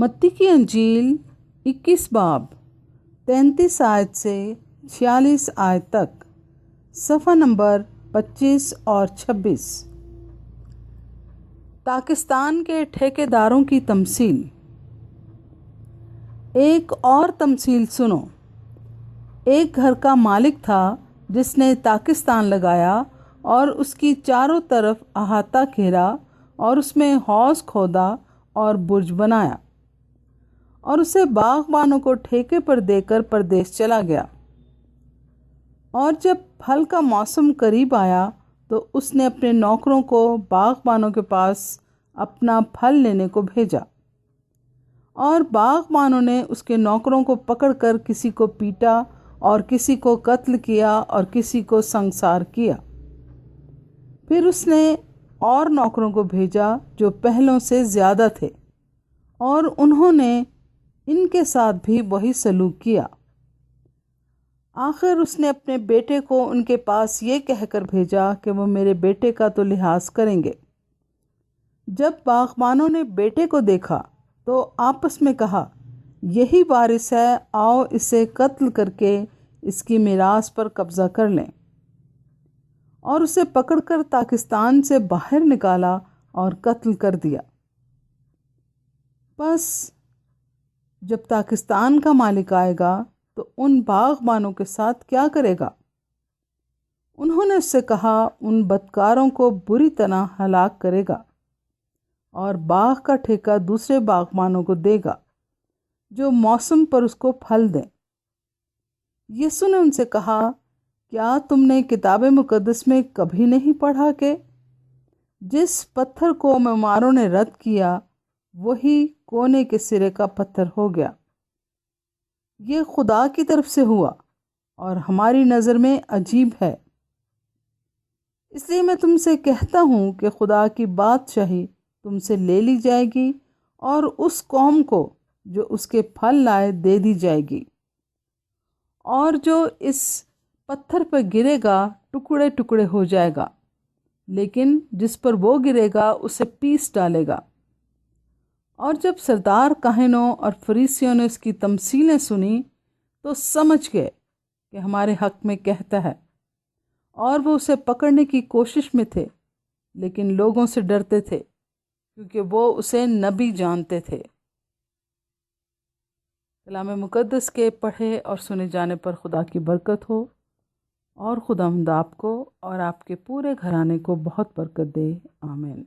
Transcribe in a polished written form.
متی کی انجیل 21 باب 33 آیت سے 46 آیت تک، صفحہ نمبر 25 اور 26۔ پاکستان کے ٹھیکیداروں کی تمثیل۔ ایک اور تمثیل سنو۔ ایک گھر کا مالک تھا جس نے پاکستان لگایا اور اس کی چاروں طرف احاطہ گھیرا اور اس میں حوض کھودا اور برج بنایا، اور اسے باغبانوں کو ٹھیکے پر دے کر پردیس چلا گیا۔ اور جب پھل کا موسم قریب آیا تو اس نے اپنے نوکروں کو باغبانوں کے پاس اپنا پھل لینے کو بھیجا، اور باغبانوں نے اس کے نوکروں کو پکڑ کر کسی کو پیٹا اور کسی کو قتل کیا اور کسی کو سنگسار کیا۔ پھر اس نے اور نوکروں کو بھیجا جو پہلوں سے زیادہ تھے، اور انہوں نے ان کے ساتھ بھی وہی سلوک کیا۔ آخر اس نے اپنے بیٹے کو ان کے پاس یہ کہہ کر بھیجا کہ وہ میرے بیٹے کا تو لحاظ کریں گے۔ جب باغبانوں نے بیٹے کو دیکھا تو آپس میں کہا، یہی وارث ہے، آؤ اسے قتل کر کے اس کی میراث پر قبضہ کر لیں۔ اور اسے پکڑ کر پاکستان سے باہر نکالا اور قتل کر دیا۔ بس جب پاکستان کا مالک آئے گا تو ان باغبانوں کے ساتھ کیا کرے گا؟ انہوں نے اس سے کہا، ان بدکاروں کو بری طرح ہلاک کرے گا اور باغ کا ٹھیکہ دوسرے باغبانوں کو دے گا جو موسم پر اس کو پھل دیں۔ یسوع نے ان سے کہا، کیا تم نے کتاب مقدس میں کبھی نہیں پڑھا کہ جس پتھر کو معماروں نے رد کیا وہی کونے کے سرے کا پتھر ہو گیا؟ یہ خدا کی طرف سے ہوا اور ہماری نظر میں عجیب ہے۔ اس لیے میں تم سے کہتا ہوں کہ خدا کی بادشاہی تم سے لے لی جائے گی اور اس قوم کو جو اس کے پھل لائے دے دی جائے گی۔ اور جو اس پتھر پر گرے گا ٹکڑے ٹکڑے ہو جائے گا، لیکن جس پر وہ گرے گا اسے پیس ڈالے گا۔ اور جب سردار کاہنوں اور فریسیوں نے اس کی تمثیلیں سنی تو سمجھ گئے کہ ہمارے حق میں کہتا ہے، اور وہ اسے پکڑنے کی کوشش میں تھے، لیکن لوگوں سے ڈرتے تھے کیونکہ وہ اسے نبی جانتے تھے۔ کلام مقدس کے پڑھے اور سنے جانے پر خدا کی برکت ہو، اور خداوند آپ کو اور آپ کے پورے گھرانے کو بہت برکت دے۔ آمین۔